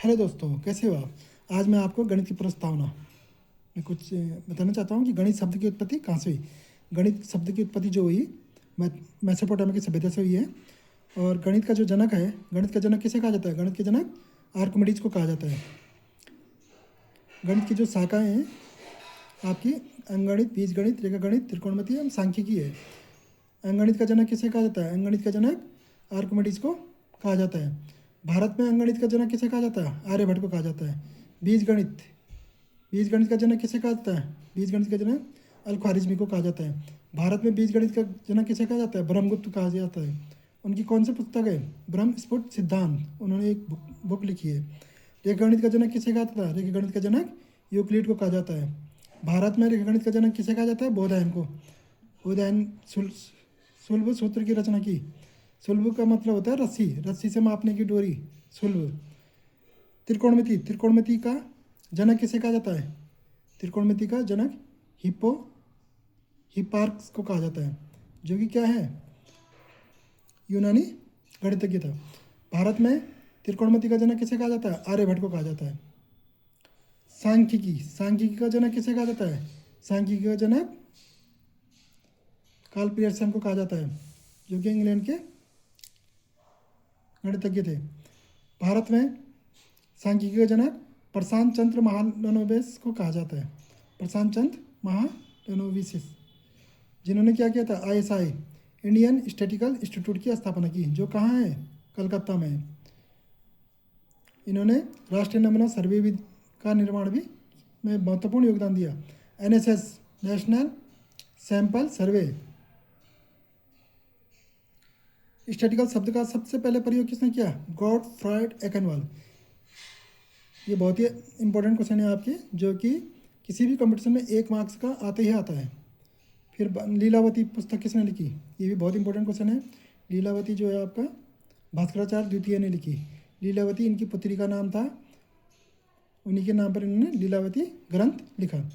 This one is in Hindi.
हेलो दोस्तों, कैसे हो आप। आज मैं आपको गणित की प्रस्तावना में कुछ बताना चाहता हूँ कि गणित शब्द की उत्पत्ति कहाँ से हुई। गणित शब्द की उत्पत्ति जो हुई मेसोपोटामिया की सभ्यता से हुई है। और गणित का जो जनक है, गणित का जनक किसे कहा जाता है? गणित के जनक आर्किमिडीज को कहा जाता है। गणित की जो शाखाएँ हैं आपकी अंकगणित, बीजगणित, रेखागणित, त्रिकोणमिति एवं सांख्यिकी है। अंकगणित का जनक किसे कहा जाता है? अंकगणित का जनक आर्किमिडीज को कहा जाता है। भारत में अंकगणित का जनक किसे कहा जाता है? आर्यभट्ट को कहा जाता है। बीजगणित बीजगणित का जनक किसे कहा जाता है? बीजगणित का जनक अल-ख्वारिज़मी को कहा जाता है। भारत में बीजगणित का जनक किसे कहा जाता है? ब्रह्मगुप्त कहा जाता है। उनकी कौन सी पुस्तक है? ब्रह्म स्फुट सिद्धांत, उन्होंने एक बुक लिखी है। रेखागणित का जनक किसे कहा जाता है? रेखागणित का जनक यूक्लिड को कहा जाता है। भारत में रेखागणित का जनक किसे कहा जाता है? बोधायन को। बोधायन सुलभ सूत्र की रचना की। सुलभ का मतलब होता है रस्सी, रस्सी से मापने की डोरी, सुलभ। त्रिकोणमिति का जनक किसे कहा जाता है? त्रिकोणमिति का जनक हिप्पार्क्स को कहा जाता है, जो कि क्या है? यूनानी गणितज्ञ था। भारत में त्रिकोणमिति का जनक किसे कहा जाता है? आर्यभट्ट को कहा जाता है। सांख्यिकी का जनक किसे कहा जाता है? सांख्यिकी का जनक कार्ल पियर्सन को कहा जाता है, जो कि इंग्लैंड के गणितज्ञ थे। भारत में सांख्यिकी का जनक प्रशांत चंद्र महालनोबिस को कहा जाता है। प्रशांत चंद्र महालनोबिस, जिन्होंने क्या किया था? ISI, इंडियन स्टैटिस्टिकल इंस्टीट्यूट की स्थापना की, जो कहाँ है? कलकत्ता में। इन्होंने राष्ट्रीय नमूना सर्वे भी का निर्माण भी में महत्वपूर्ण योगदान दिया। NSS, national sample survey. Statistical शब्द का सबसे पहले प्रयोग किसने किया? गॉटफ्राइड एकेनवाल। ये बहुत ही इंपॉर्टेंट क्वेश्चन है आपके, जो कि किसी भी कंपटीशन में 1 मार्क्स का आते ही आता है। फिर लीलावती पुस्तक किसने लिखी? ये भी बहुत इंपॉर्टेंट क्वेश्चन है। लीलावती जो है आपका भास्कराचार्य द्वितीय ने लिखी। लीलावती इनकी पुत्री का नाम था, उन्हीं के नाम पर इन्होंने लीलावती ग्रंथ लिखा।